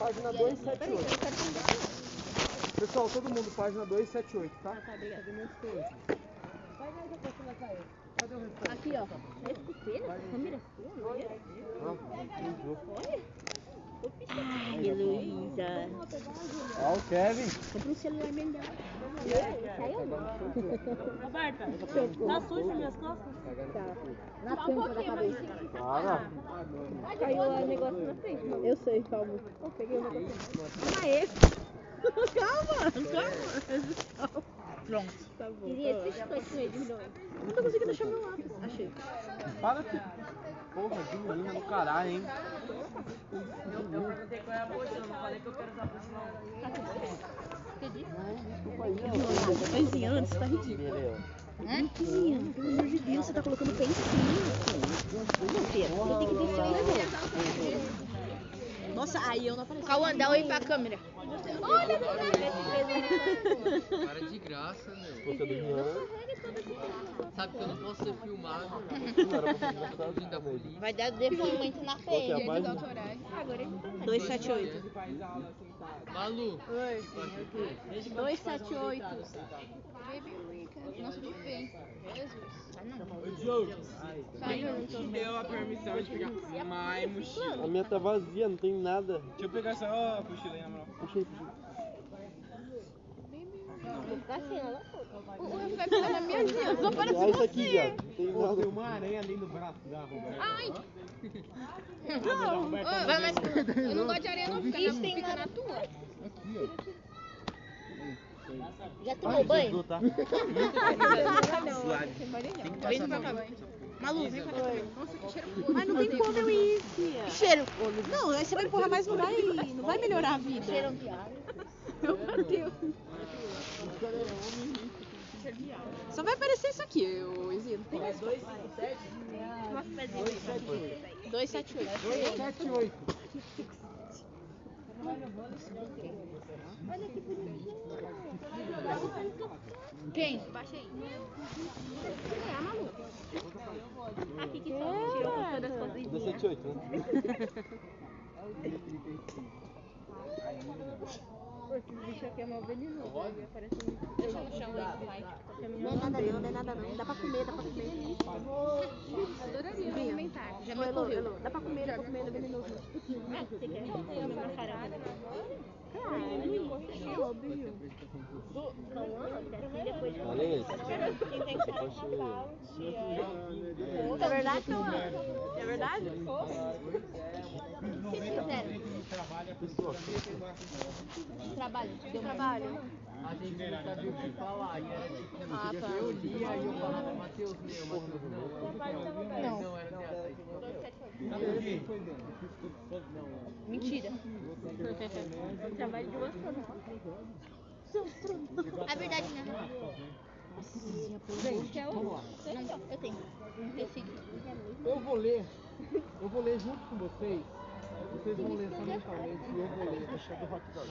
página 278. Pessoal, todo mundo, página 278, tá? Tá, obrigada. Vai, depois você vai cair. Cadê o restante? Aqui, ó. É espelho? Câmera sua, não é? Olha. Ai, Heloísa. Ó, o Kevin. Compra um celular melhor. Saiu não. Roberta, tá sujo minhas costas? Tá. Na tampa da cabeça. Para. Caiu o negócio na frente. Eu sei, calma. Eu peguei o negócio. Calma aí. Calma. Pronto. Tá bom. Queria esses coisas aí de milhões. Não tô conseguindo achar meu lápis. Achei. Para que... Porra, que menina do caralho, hein? Eu perguntei qual é a posição, não falei que eu quero usar a posição. Tá 15 anos, tá ridículo. 15 anos, pelo amor de Deus, você tá colocando pé em cima. Não, filha, você tem que descer o negócio. Nossa, aí eu não apareci. Cauã, dá oi pra câmera. Olha, Para de graça, meu. Você do Rian. Sabe que eu não posso ser filmado. Vai dar depoimento na PM. Agora ele tá 278. Malu. Oi. 278. Nossa, que feio. Diogo, Te deu a permissão de pegar mais mochila. a minha tá vazia, não tem nada. Deixa eu pegar só a mochila aí, na moral. Puxa aí. Vou ficar assim, ela O Rafa vai ficar na minha vida, só parece Olha isso você. aqui, ó. Tem nada. Tem uma aranha ali no braço da Roberta. Ai, Não, vai, mas eu não gosto de areia não, fica na tua. Já tomou banho? Tá? Vem pra cá. Malu, vem pra cá. Nossa, que cheiro podre. Mas não tem como eu ir, filha. Que cheiro? Não, aí você vai empurrar mais, não vai melhorar a vida. Cheiro viado. Meu Deus. Só vai aparecer isso aqui, o Izinho. 278. 278. Olha que bonitinho. Quem? Baixa aí. É a Malu. Aqui que só tirou você das fotos. 278, né? Esse bicho aqui é mal venenoso. Parece Deixa no chão aí, vai. Não é nada não. Dá pra comer. Adoraria me alimentar. Já me Elô, ocorreu. dá pra comer, não é venenoso. Você quer? Eu uma carada. Claro, é óbvio. Olha isso. É verdade, Cauã? É verdade? O que vocês fizeram? Trabalho. Deu trabalho? A gente não sabia o que falar. E era tipo, Ah, tá. eu lia e eu falava, Matheus, meu, Matheus, não. Não, era dessa. Mentira. Trabalho de você, É verdade, né? Gente, vamos lá. Não, eu tenho. Esse aqui. Eu vou ler junto com vocês. Vocês vão ler somente e eu vou ler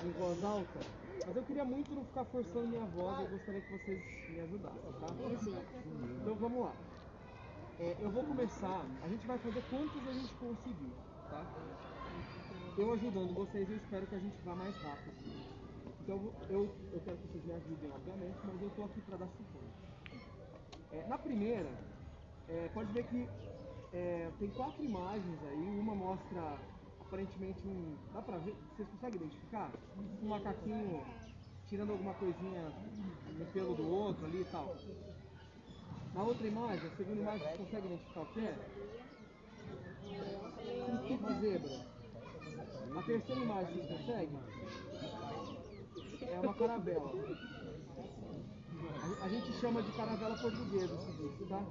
em voz alta. Mas eu queria muito não ficar forçando minha voz, eu gostaria que vocês me ajudassem, tá? Então vamos lá. Eu vou começar, a gente vai fazer quantos a gente conseguir, tá? Eu ajudando vocês, eu espero que a gente vá mais rápido. Então eu quero que vocês me ajudem, obviamente, mas eu tô aqui para dar suporte. Na primeira, pode ver que tem 4 imagens aí, uma mostra aparentemente dá pra ver, vocês conseguem identificar? Um macaquinho tirando alguma coisinha no pelo do outro ali e tal. Na outra imagem, a segunda imagem, vocês conseguem identificar o que é? Uma zebra. A terceira imagem, vocês conseguem? É uma caravela. A gente chama de caravela portuguesa esse bicho, tá?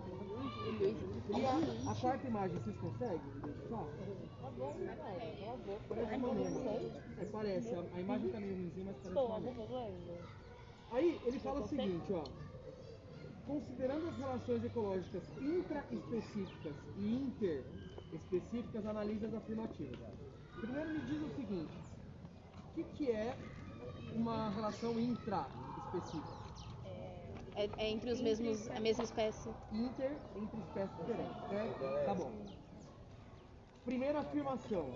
E a quarta imagem, vocês conseguem identificar? Parece uma mesma. Parece, a imagem tá meio ruimzinha, mas parece uma mesma. Aí ele fala o seguinte, ó. Considerando as relações ecológicas intraespecíficas e interespecíficas, analise as afirmativas. Primeiro me diz o seguinte, o que é uma relação intraespecífica? É entre os mesmos, a mesma espécie. Entre espécies diferentes, certo? Tá bom. Primeira afirmação.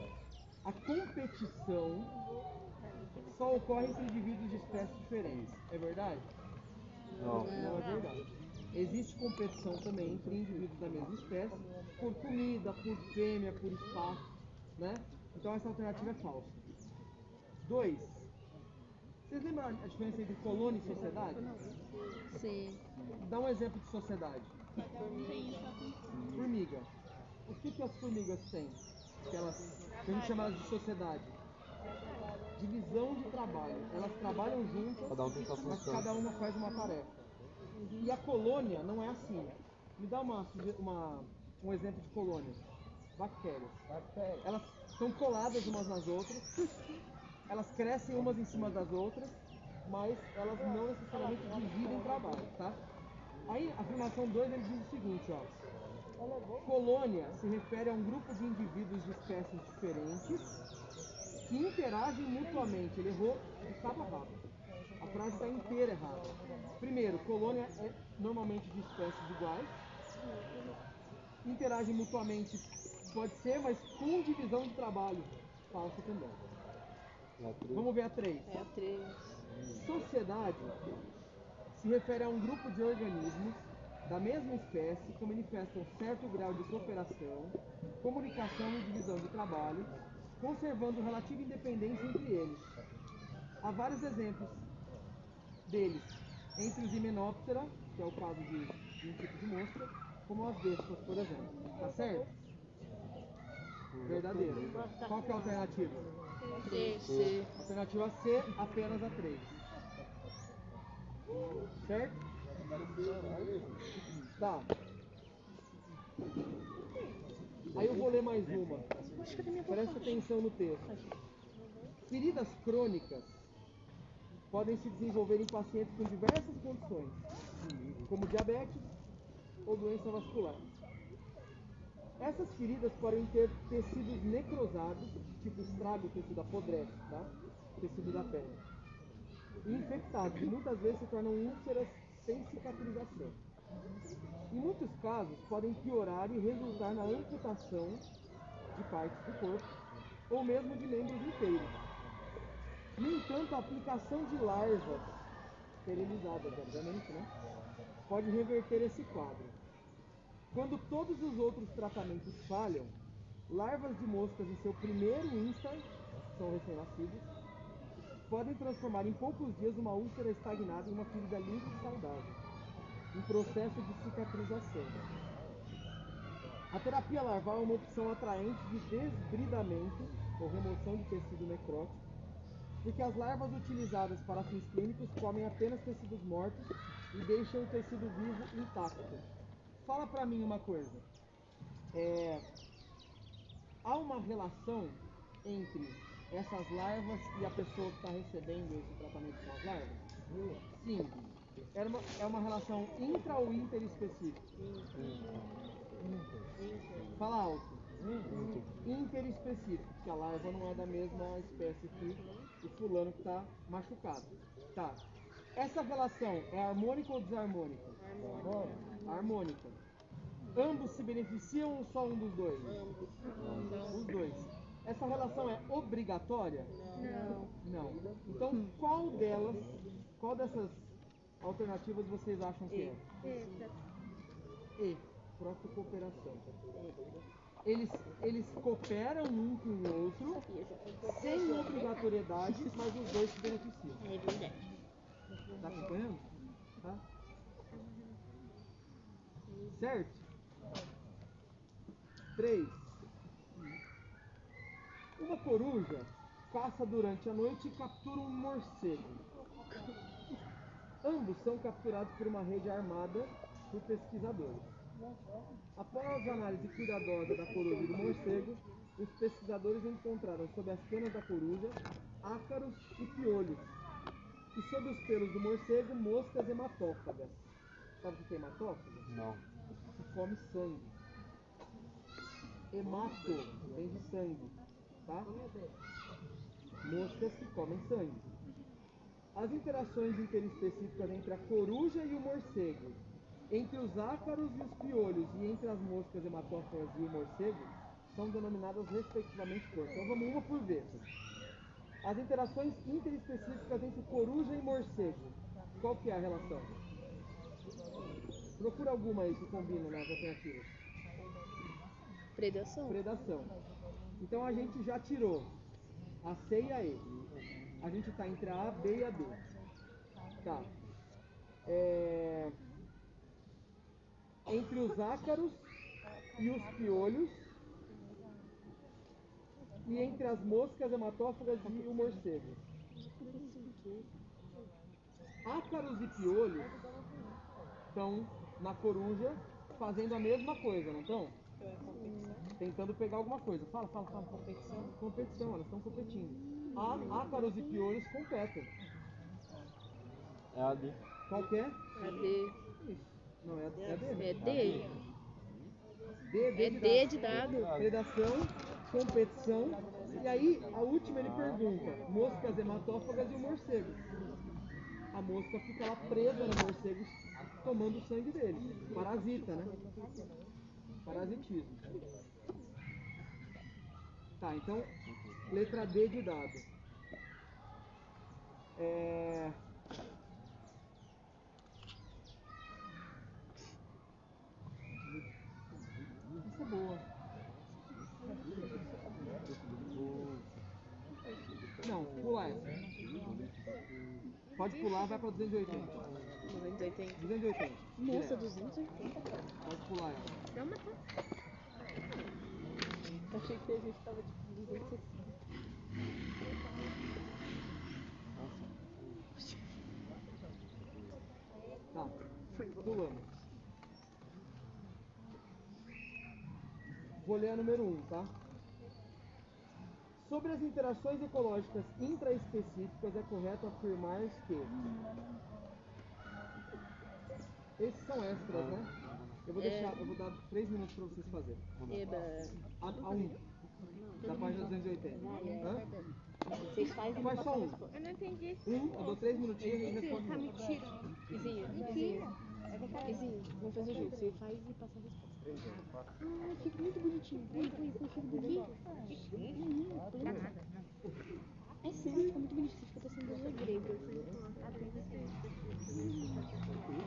A competição só ocorre entre indivíduos de espécies diferentes. É verdade? Não. Não é verdade. Existe competição também entre indivíduos da mesma espécie por comida, por fêmea, por espaço, né? Então essa alternativa é falsa. 2. Vocês lembram a diferença entre colônia e sociedade? Sim. Dá um exemplo de sociedade. Formiga. O que as formigas têm? Que a gente chama de sociedade. Divisão de trabalho. Elas trabalham juntas, Cada um tem sua mas função. cada uma faz uma tarefa. E a colônia não é assim. Me dá um exemplo de colônia. Bactérias. Elas estão coladas umas nas outras, elas crescem umas em cima das outras, mas elas não necessariamente dividem trabalho, tá? Aí, a afirmação 2 ele diz o seguinte, ó. Colônia se refere a um grupo de indivíduos de espécies diferentes que interagem mutuamente. Ele errou de cabo a rabo. A frase está inteira errada. Primeiro, colônia é normalmente de espécies iguais. Interagem mutuamente pode ser, mas com divisão de trabalho. Falso também. Vamos ver a 3. É a 3. Sociedade se refere a um grupo de organismos da mesma espécie que manifestam certo grau de cooperação, comunicação e divisão de trabalho, conservando relativa independência entre eles. Há vários exemplos deles, entre os Hymenoptera, que é o caso de um tipo de mosca, como as vespas, por exemplo. Tá certo? Verdadeiro. Qual que é a alternativa? C. Alternativa C, apenas a 3. Certo? Tá. Aí eu vou ler mais uma. Presta atenção no texto. Feridas crônicas podem se desenvolver em pacientes com diversas condições, como diabetes ou doença vascular. Essas feridas podem ter tecidos necrosados, tipo estrago, o tecido apodrece, tá? Tecido da pele. E infectados, e muitas vezes se tornam úlceras sem cicatrização. Em muitos casos, podem piorar e resultar na amputação de partes do corpo, ou mesmo de membros inteiros. No entanto, a aplicação de larvas esterilizadas, obviamente, né, pode reverter esse quadro. Quando todos os outros tratamentos falham, larvas de moscas em seu primeiro instar, são recém-nascidos, podem transformar em poucos dias uma úlcera estagnada em uma ferida limpa e saudável, em processo de cicatrização. A terapia larval é uma opção atraente de desbridamento ou remoção de tecido necrótico, porque as larvas utilizadas para fins clínicos comem apenas tecidos mortos e deixam o tecido vivo intacto. Fala pra mim uma coisa. Há uma relação entre essas larvas e a pessoa que está recebendo esse tratamento com as larvas? Sim. É uma relação intra ou interespecífica? Fala alto. Interespecífico, porque a larva não é da mesma espécie que o fulano que está machucado. Tá. Essa relação é harmônica ou desarmônica? Harmônica. Ambos se beneficiam ou só um dos dois? Os dois. Essa relação é obrigatória? Não. Então, qual dessas alternativas vocês acham que é? E. Protocooperação. Eles cooperam um com o outro, sem obrigatoriedade, mas os dois se beneficiam. É verdade. Tá acompanhando? Tá? Certo? 3. Uma coruja caça durante a noite e captura um morcego. Ambos são capturados por uma rede armada por pesquisadores. Após a análise cuidadosa da coruja e do morcego, os pesquisadores encontraram sob as penas da coruja ácaros e piolhos, e sob os pelos do morcego moscas hematófagas. Sabe o que é hematófaga? Não. Que come sangue. Hemato vem de sangue, tá? Moscas que comem sangue. As interações interespecíficas entre a coruja e o morcego, entre os ácaros e os piolhos e entre as moscas hematófagas e o morcego são denominadas respectivamente por. Então vamos uma por vez. As interações interespecíficas entre coruja e morcego. Qual que é a relação? Procura alguma aí que combina nas alternativas. Predação. Predação. Então a gente já tirou a C e a E. A gente está entre a A, B e a D. Tá. Entre os ácaros e os piolhos. E entre as moscas hematófagas e o morcego. Ácaros e piolhos estão na coruja fazendo a mesma coisa, não estão? Tentando pegar alguma coisa. Fala. Competição. Competição, elas estão competindo. Ácaros e piolhos competem. É a D. Qual que é? A D. Não, é a D. É D. D de dado. Predação, competição. E aí, a última ele pergunta: moscas hematófagas e o morcego. A mosca fica lá presa no morcego, tomando o sangue dele. Parasita, né? Parasitismo. Tá, então, letra D de dado. Essa é boa. Não, pula essa. Pode pular, vai pra 280. 280. 280. Nossa, Direto. 280. Pode pular ela. Vamos matar. Achei que a gente tava tipo 260. Tá, pulamos. Vou ler a número 1, tá? Sobre as interações ecológicas intraespecíficas, é correto afirmar que... Esses são extras, né? Eu vou dar 3 minutos para vocês fazerem. A 1, da página 280. Hã? Vocês fazem Faz só um. Eu não entendi. Eu dou 3 minutinhos e responde. Tá mentira. Izinho, vamos fazer o jogo. Você faz e passa a resposta. Ah, fica muito bonitinho. Põe aqui. É sério, fica muito bonitinho. Você fica parecendo uma grega.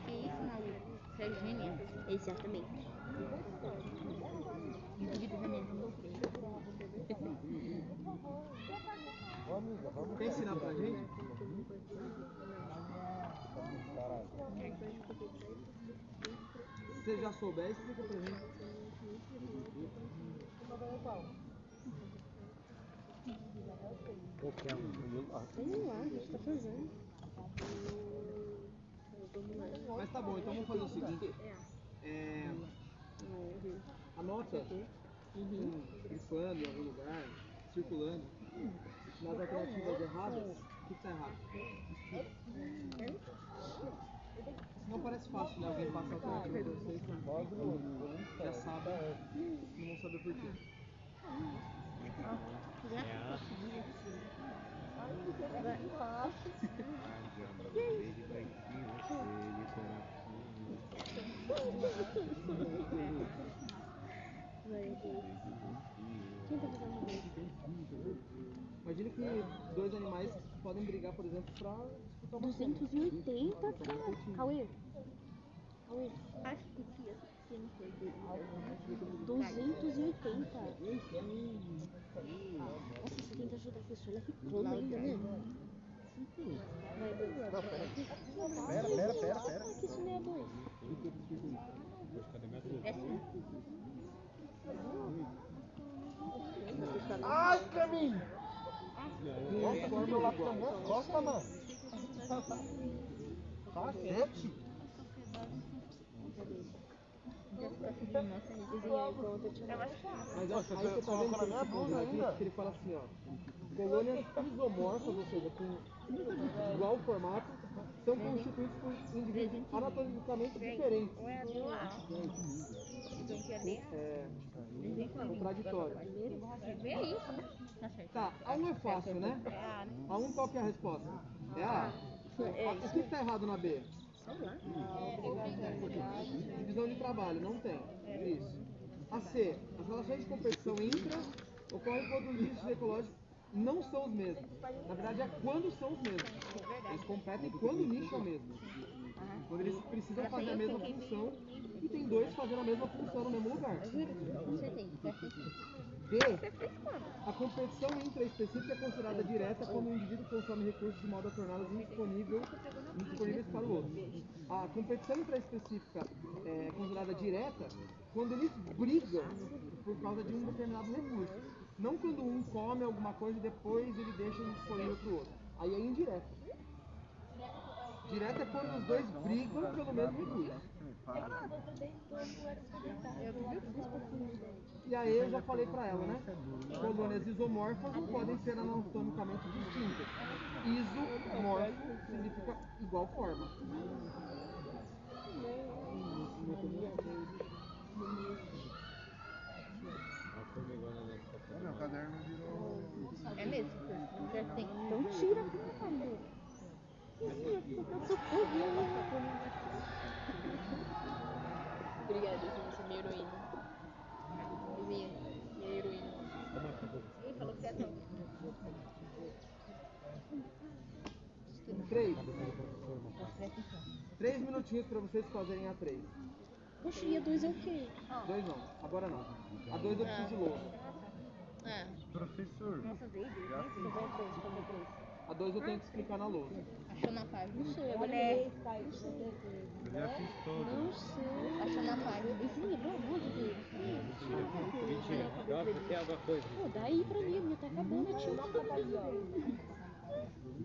Que isso, Malu? Você é gênia. Exatamente. Indivíduo venenoso. Quer ensinar pra gente? Se você já souber, explica pra gente. Vamos lá, a gente tá fazendo. Mas tá bom, então vamos fazer o seguinte. Anota, grifando em algum lugar, circulando, nas alternativas erradas, o que tá errado? Não parece fácil, né? Alguém passa a alternativa pra vocês, já sabe, não vão saber por quê. Imagina que 2 animais podem brigar, por exemplo, pra disputar uma 280, cara. Cauê. Acho que tia, você não foi. 280. Nossa, você tem que ajudar a pessoa. Ela ficou ainda, né? Pera. Que isso não é 2. Ai, pra mim! Nossa, com meu lápis na minha costa, mano. Cacete! Mas ó, aí você tá vendo que ele que ele fala assim, ó, colônias isomorfas, ou seja, com igual formato, são constituídos por indivíduos anatomicamente diferentes. Contraditório. Tá, a 1 é fácil, né? A 1 qual que é a resposta? É a A. O que está errado na B? Divisão de trabalho, não tem. Isso. A C. As relações de competição intra ocorrem quando os nichos ecológicos não são os mesmos. Na verdade, é quando são os mesmos. Eles competem quando o nicho é o mesmo. Quando eles precisam fazer a mesma função e tem dois fazendo a mesma função no mesmo lugar. D. A competição intraespecífica é considerada direta quando o indivíduo consome recursos de modo a torná-los indisponíveis para o outro. A competição intraespecífica é considerada direta quando eles brigam por causa de um determinado recurso. Não quando um come alguma coisa e depois ele deixa indisponível para o outro. Aí é indireta. Direta é quando os dois brigam pelo mesmo recurso. E aí eu já falei pra ela, né? Colônias isomorfas não podem ser anatomicamente distintas. Isomorfo significa igual forma. Meu caderno virou. É mesmo? Já tem. Então tira, amor. Eu sou Obrigada, gente. Minha heroína. Minha heroína. Ele falou que é não. 3 minutinhos pra vocês fazerem a 3. Poxa, e a 2 é o quê? 2 não, agora não. A 2 eu preciso de lousa. Professor. A 2 eu tenho que explicar na lousa. Achou na página. Não sei, agora é. Eu já fiz todo. Não sei. Achou na página. Enfim, lembrou um monte dele. Mentira. Dá pra ter alguma coisa. Pô, dá aí pra mim, a minha tá acabando. Eu tinha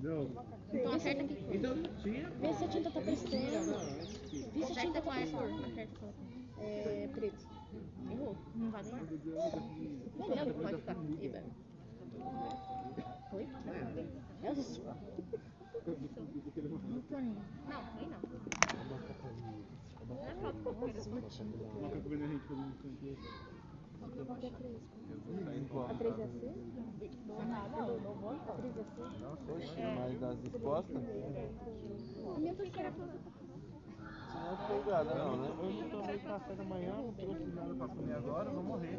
Não. Então acerta aqui. Então, tira. Vê se a tinta tá prestando. Vê se a tinta Acerta tá qual é a cor? prestando. Acerta qual é a cor. É preto. Errou. Não vai ganhar. Não, pode ficar. Eba. Foi? É só. Não, foi não. Nunca comi a gente fazendo isso aqui. A 3 é a C? A 3 é a C? Oxe, mas das respostas? A minha foi certa. Você não é folgada não, né? Hoje eu tomei café da manhã, não trouxe nada pra comer agora, eu vou morrer.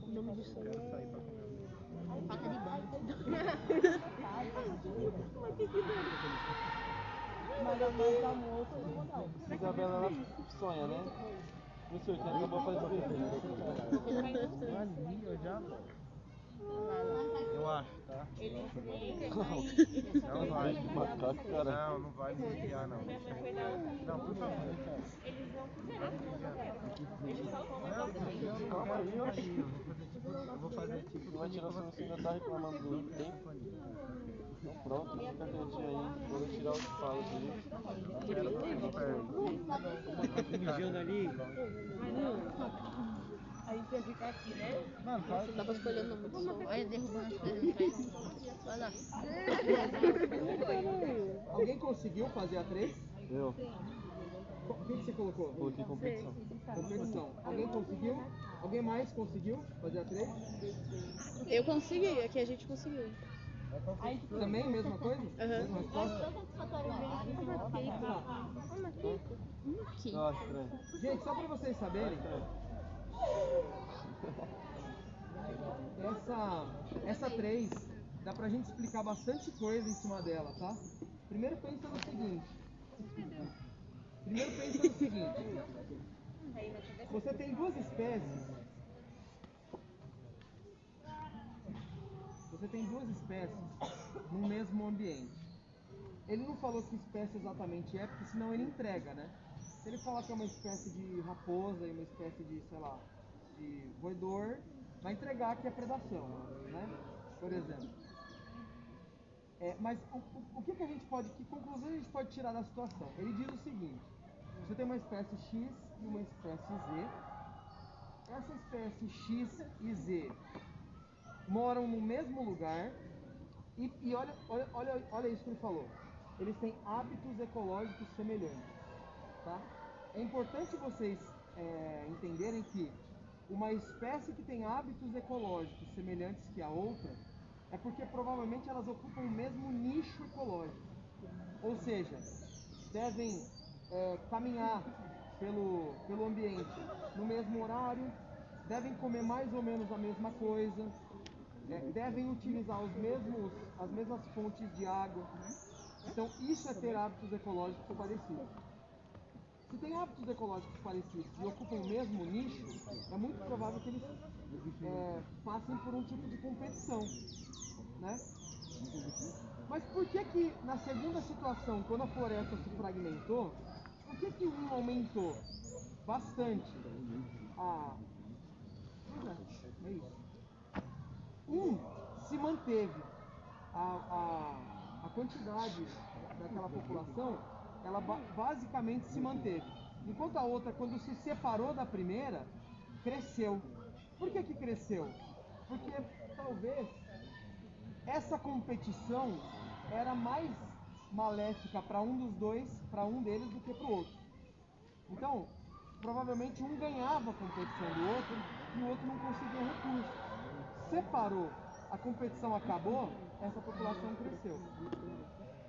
O nome disso aí é... Falta de banho. Isabela, ela sonha, né? Professor, quem acabou faz o quê? Eu já volto. Eu acho, tá? Não vai. Macaco, cara. Não, não vai me enviar, não. Não, por favor. Não, Calma aí, ó. eu vou fazer tipo. Não vai tirar se você ainda tá reclamando do tempo. Então pronto, fica quietinho aí. Quando eu tirar o que fala aqui. Mijando ali. Aí você fica aqui, né? Mano, fala. Tava escolhendo o nome do som. Olha, derrubando as coisas no pé. Olha lá. Alguém conseguiu fazer a 3? Eu O que você colocou? coloquei competição. Competição. Alguém conseguiu? Alguém mais conseguiu fazer a 3? Eu consegui, aqui a gente conseguiu. Também, mesma coisa? Mesma resposta? Nossa, estranho. Gente, só pra vocês saberem, essa 3 dá pra gente explicar bastante coisa em cima dela, tá? Primeiro pensa no seguinte. Você tem duas espécies. No mesmo ambiente. Ele não falou que espécie exatamente é, porque senão ele entrega, né? Se ele falar que é uma espécie de raposa e uma espécie de, sei lá, de roedor, vai entregar que é predação, né? Por exemplo. Mas o que a gente pode, que conclusão a gente pode tirar da situação? Ele diz o seguinte: você tem uma espécie X e uma espécie Z. Essa espécie X e Z moram no mesmo lugar e olha isso que ele falou. Eles têm hábitos ecológicos semelhantes, tá? É importante vocês entenderem que uma espécie que tem hábitos ecológicos semelhantes que a outra é porque provavelmente elas ocupam o mesmo nicho ecológico. Ou seja, devem caminhar pelo ambiente no mesmo horário, devem comer mais ou menos a mesma coisa, devem utilizar as mesmas fontes de água. Então, isso é ter hábitos ecológicos parecidos. Se tem hábitos ecológicos parecidos e ocupam o mesmo nicho, é muito provável que eles passem por um tipo de competição, né? Mas por que na segunda situação, quando a floresta se fragmentou, por que um aumentou bastante é isso. Um se manteve, a quantidade daquela população, ela basicamente se manteve. Enquanto a outra, quando se separou da primeira, cresceu. Por que cresceu? Porque talvez essa competição era mais maléfica para um deles do que para o outro. Então, provavelmente um ganhava a competição do outro e o outro não conseguia recursos. Separou, a competição acabou, essa população cresceu.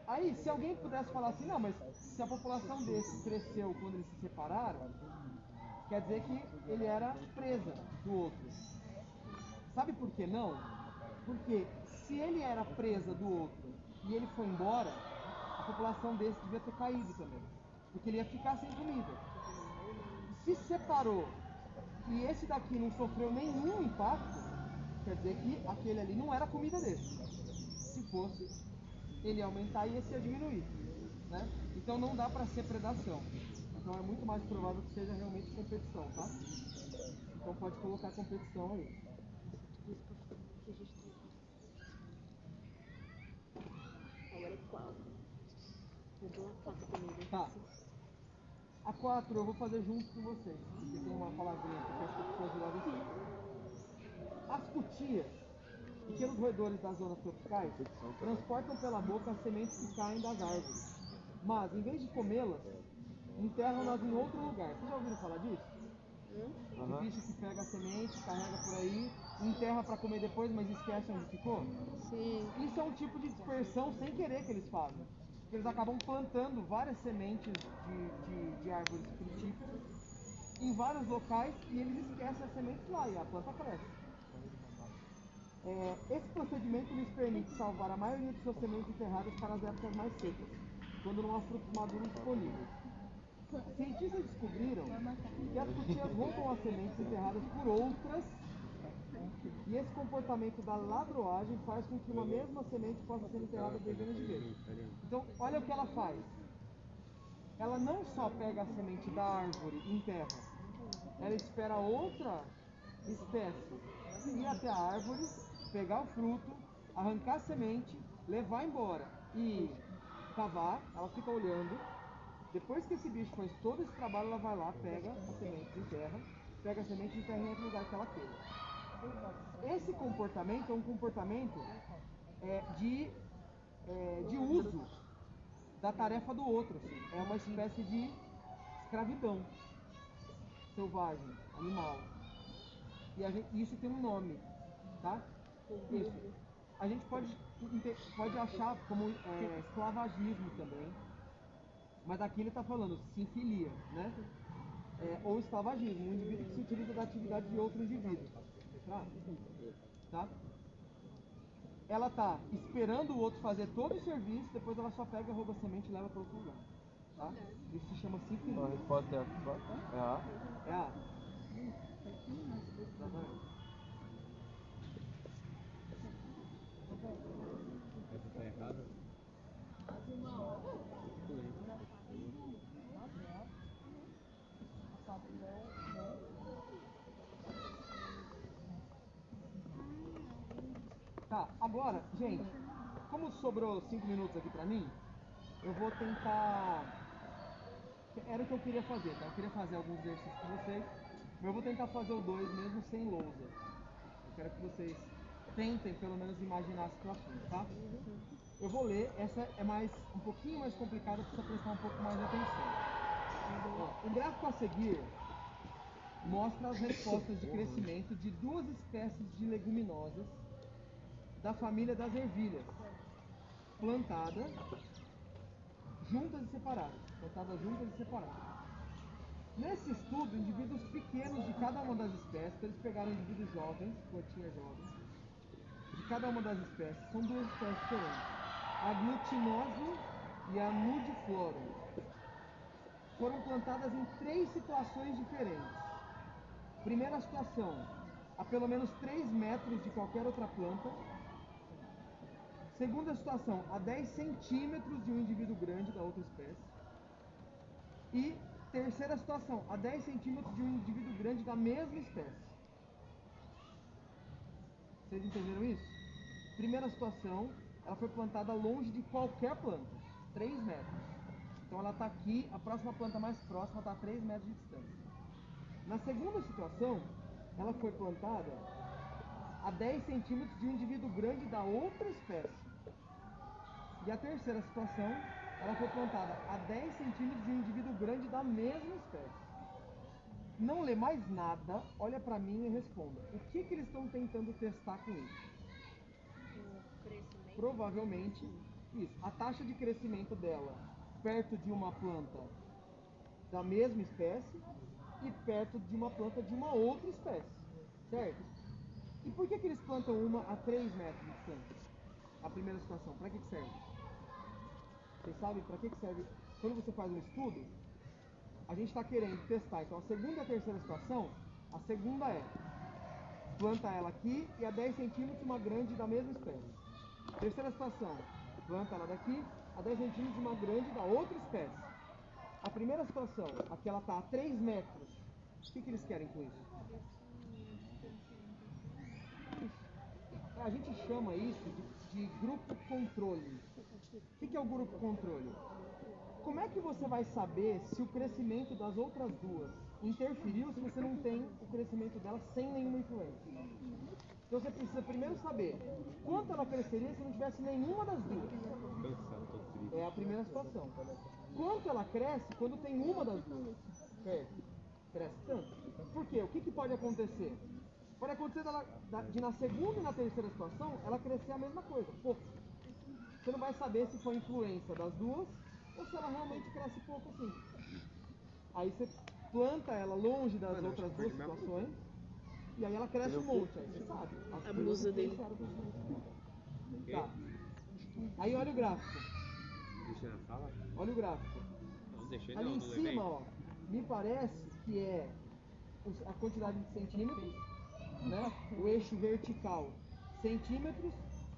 Aí, se alguém pudesse falar assim, não, mas se a população desse cresceu quando eles se separaram, quer dizer que ele era presa do outro. Sabe por que não? Porque se ele era presa do outro e ele foi embora, a população desse devia ter caído também. Porque ele ia ficar sem comida. Se separou e esse daqui não sofreu nenhum impacto, quer dizer que aquele ali não era comida dele. Se fosse, ele ia aumentar e esse ia diminuir, né? Então não dá para ser predação. Então é muito mais provável que seja realmente competição, tá? Então pode colocar competição aí. Agora é qual? Eu dou a 4 primeiro. Tá. A 4 eu vou fazer junto com vocês, porque tem uma palavrinha aqui que acho que eu preciso ajudar vocês. As cutias, pequenos roedores das zonas tropicais, transportam pela boca as sementes que caem das árvores. Mas, em vez de comê-las, enterram-nas em outro lugar. Vocês já ouviram falar disso? O bicho que pega a semente, carrega por aí, enterra para comer depois, mas esquece onde ficou? Sim. Isso é um tipo de dispersão sem querer que eles fazem. Eles acabam plantando várias sementes de árvores frutíferas em vários locais e eles esquecem as sementes lá e a planta cresce. Esse procedimento lhes permite salvar a maioria de suas sementes enterradas para as épocas mais secas, quando não há frutos maduros disponíveis. Cientistas descobriram que as cutias roubam as sementes enterradas por outras, e esse comportamento da ladroagem faz com que uma mesma semente possa ser enterrada dezenas de vezes. Então, olha o que ela faz. Ela não só pega a semente da árvore e enterra, ela espera outra espécie ir até a árvore, pegar o fruto, arrancar a semente, levar embora e cavar. Ela fica olhando. Depois que esse bicho faz todo esse trabalho, ela vai lá, pega a semente, enterra, pega a semente e enterra em outro lugar que ela queira. Esse comportamento é um comportamento de uso da tarefa do outro, assim. É uma espécie de escravidão selvagem, animal. E isso tem um nome, tá? Isso. A gente pode achar como esclavagismo também, mas aqui ele está falando sinfilia, né? Ou esclavagismo, um indivíduo que se utiliza da atividade de outro indivíduo. Tá? Ela tá esperando o outro fazer todo o serviço, depois ela só pega, rouba a semente e leva para outro lugar. Tá? Isso se chama sinfilia. A resposta é A? É A. Essa tá errada? Tá, agora, gente, como sobrou 5 minutos aqui pra mim, eu vou tentar... Era o que eu queria fazer, tá? Eu queria fazer alguns exercícios com vocês, mas eu vou tentar fazer o 2 mesmo sem lousa. Eu quero que vocês tentem, pelo menos, imaginar as situações, tá? Eu vou ler, essa é um pouquinho mais complicada, precisa prestar um pouco mais de atenção. Ó, o gráfico a seguir mostra as respostas de crescimento de duas espécies de leguminosas da família das ervilhas, plantadas juntas e separadas. Nesse estudo, indivíduos pequenos de cada uma das espécies, eles pegaram indivíduos jovens, plantinhas jovens, de cada uma das espécies, são duas espécies diferentes, a glutinose e a nudiflorum. Foram plantadas em 3 situações diferentes. Primeira situação, a pelo menos 3 metros de qualquer outra planta. Segunda situação, a 10 centímetros de um indivíduo grande da outra espécie. E terceira situação, a 10 centímetros de um indivíduo grande da mesma espécie. Vocês entenderam isso? Primeira situação, ela foi plantada longe de qualquer planta, 3 metros. Então ela está aqui, a próxima planta mais próxima está a 3 metros de distância. Na segunda situação, ela foi plantada a 10 centímetros de um indivíduo grande da outra espécie. E a terceira situação, ela foi plantada a 10 centímetros de um indivíduo grande da mesma espécie. Não lê mais nada, olha para mim e responda. O que eles estão tentando testar com isso? Provavelmente isso. A taxa de crescimento dela perto de uma planta da mesma espécie e perto de uma planta de uma outra espécie. Certo? E por que eles plantam uma a 3 metros de distância? A primeira situação. Para que serve? Vocês sabem para que serve? Quando você faz um estudo, a gente está querendo testar. Então a segunda e a terceira situação, a segunda é planta ela aqui e a 10 centímetros uma grande da mesma espécie. Terceira situação, planta ela daqui a 10 centímetros de uma grande da outra espécie. A primeira situação, aqui ela está a 3 metros. O que eles querem com isso? A gente chama isso de grupo controle. O que é o grupo controle? Como é que você vai saber se o crescimento das outras duas interferiu se você não tem o crescimento delas sem nenhuma influência? Então você precisa primeiro saber quanto ela cresceria se não tivesse nenhuma das duas. É a primeira situação. Quanto ela cresce quando tem uma das duas? Certo? Cresce tanto. Por quê? O que pode acontecer? Pode acontecer de na segunda e na terceira situação ela crescer a mesma coisa, pouco. Você não vai saber se foi influência das duas ou se ela realmente cresce pouco assim. Aí você planta ela longe das outras duas situações e aí ela cresce um monte, aí você sabe. A blusa dele. Tá. Aí olha o gráfico. Deixa na sala? Olha o gráfico. Não deixei Ali não, em não cima, levei. ó, me parece que é a quantidade de centímetros, né? O eixo vertical, centímetros,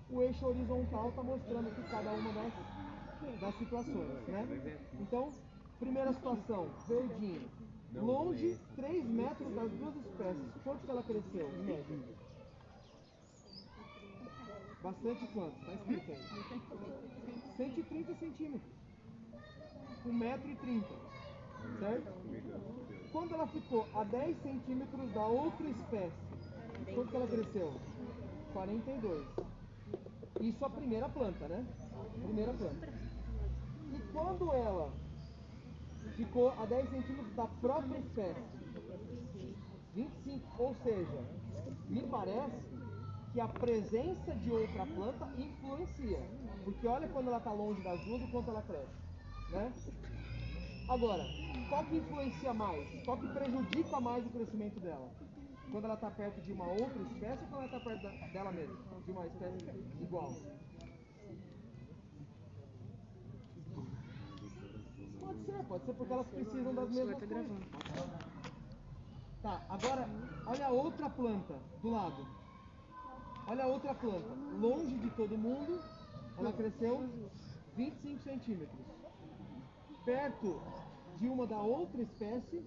o eixo horizontal está mostrando aqui cada uma das situações, né? Então, primeira situação, verdinho, longe 3 metros das duas espécies. Quanto que ela cresceu, em média? Bastante quanto? Está escrito aí. 130 centímetros. 1,30 m. Certo? Quando ela ficou a 10 centímetros da outra espécie, quanto que ela cresceu? 42. Isso a primeira planta, né? Primeira planta. E quando ela ficou a 10 centímetros da própria espécie, 25. Ou seja, me parece que a presença de outra planta influencia. Porque olha quando ela está longe das duas e quanto ela cresce, né? Agora, qual que influencia mais? Qual que prejudica mais o crescimento dela? Quando ela está perto de uma outra espécie ou quando ela está perto dela mesma? De uma espécie igual? Pode ser porque elas precisam das mesmas coisas. Tá, agora olha a outra planta do lado. Olha a outra planta. Longe de todo mundo, ela cresceu 25 centímetros. Perto de uma da outra espécie,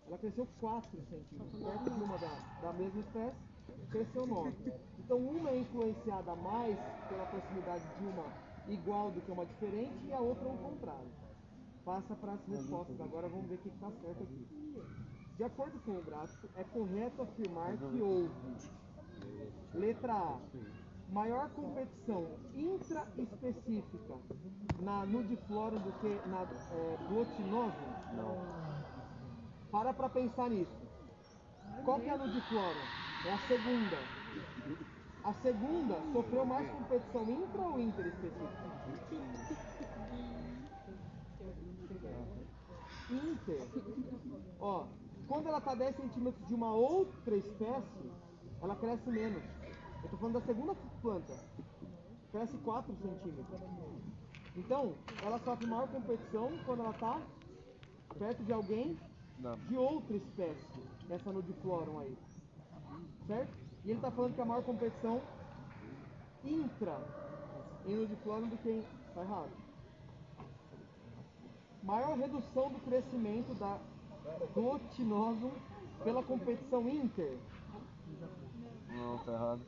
ela cresceu 4 centímetros. Perto de uma da mesma espécie, cresceu 9. Então uma é influenciada mais pela proximidade de uma igual do que uma diferente e a outra ao contrário. Passa para as respostas agora, vamos ver o que está certo aqui. De acordo com o gráfico, é correto afirmar que houve, letra A, maior competição intraespecífica na nudiflorum do que na glutinose? Não. Para pensar nisso. Qual que é a nudiflorum? É a segunda. A segunda sofreu mais competição intra ou interespecífica? inter, ó, quando ela está 10 centímetros de uma outra espécie, ela cresce menos. Eu tô falando da segunda planta. Cresce 4 centímetros. Então, ela sofre maior competição quando ela está perto de alguém de outra espécie. Essa nudiflorum aí. Certo? E ele está falando que a maior competição intra em nudiflorum do que em... Tá errado. Maior redução do crescimento do Actinosum pela competição inter. Não, tá errado.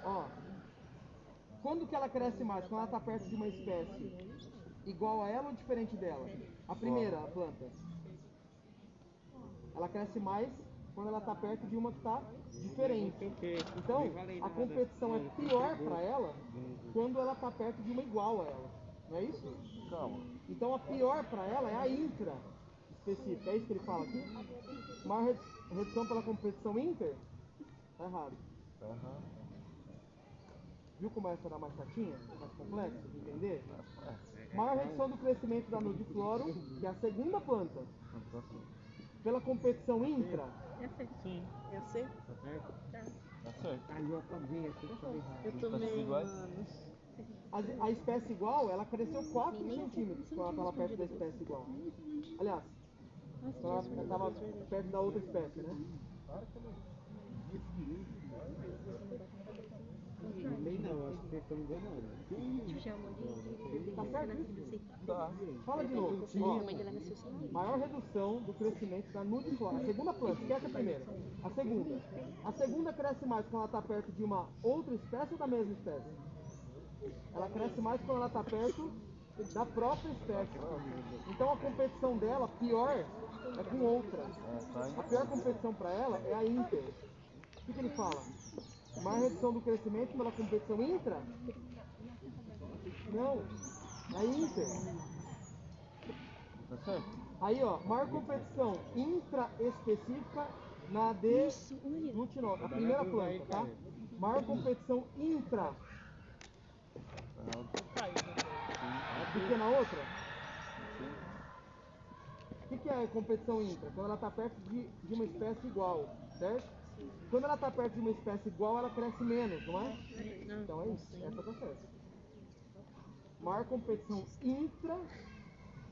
Ó, quando que ela cresce mais? Quando ela está perto de uma espécie igual a ela ou diferente dela? A primeira, a planta. Ela cresce mais quando ela está perto de uma que está diferente. Então, a competição é pior para ela quando ela está perto de uma igual a ela. Não é isso? Calma. Então, a pior para ela é a intra específica. É isso que ele fala aqui? Maior redução pela competição inter? Tá errado. Tá errado. Viu como essa era mais chatinha? Mais complexa de entender? Maior redução do crescimento da nudiflorum, que é a segunda planta, pela competição intra. Sim. Eu sei. Tá certo? Tá certo. Eu também, mano. A espécie igual, ela cresceu 4 centímetros quando ela estava perto da espécie igual. Aliás, quando ela estava perto da outra espécie, né? Não, acho que vocês estão enganados. Tá certo? Tá. Fala de novo. Ó, maior redução do crescimento da nudiflorum. A segunda planta, esquece a primeira. A segunda. A segunda cresce mais quando ela está perto de uma outra espécie ou da mesma espécie? Ela cresce mais quando ela está perto da própria espécie. Então a competição dela, pior, é com outra. A pior competição para ela é a inter. O que ele fala? Maior redução do crescimento pela competição intra? Não, é inter. Tá certo? Aí, ó, maior competição intra-específica na D glutinosa, a primeira planta, tá? Maior competição intra do que na outra? O que é a competição intra? Quando ela está perto de uma espécie igual, certo? Quando ela está perto de uma espécie igual, ela cresce menos, não é? Então é isso, essa tá certa. Maior competição intra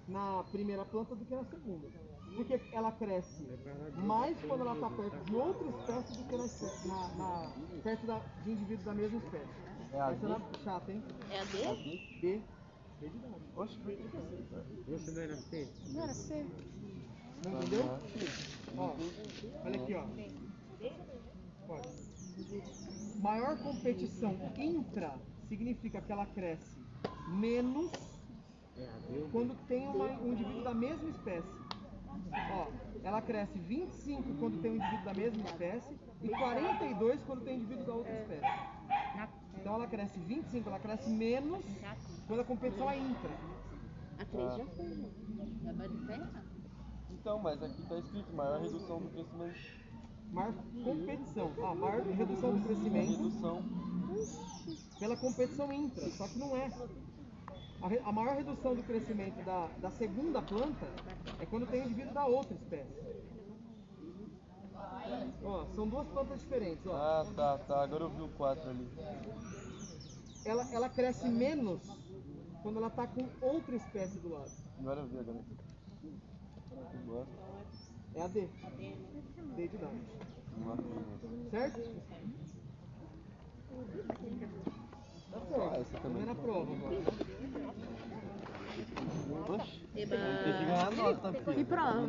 na primeira planta do que na segunda. Porque ela cresce mais quando ela está perto de outra espécie do que perto de indivíduos da mesma espécie. É a Essa D? é chata, hein? É a D? D. D de dado. Oxe, por que Você não era C? Não era C? Não entendeu? Ó, olha aqui, ó. Pode. Maior competição intra significa que ela cresce menos quando tem um indivíduo da mesma espécie. Ó, ela cresce 25 quando tem um indivíduo da mesma espécie e 42 quando tem um indivíduo da outra espécie. Então ela cresce 25, ela cresce menos quando a competição é intra. A 3 já foi, né? Agora não tá errado. Então, mas aqui tá escrito maior redução do crescimento. Maior competição. Ah, maior redução do crescimento Redução. pela competição intra, só que não é. A maior redução do crescimento da segunda planta é quando tem um indivíduo da outra espécie. Ó, são duas plantas diferentes, ó. Ah, tá. Agora eu vi o 4 ali. Ela cresce menos quando ela tá com outra espécie do lado. Agora eu vi, agora. É a D. D de dado. Certo? Tá certo. Essa também. Vamos ver na prova agora, né? Oxe, tem que ganhar nota, filho. Que prova?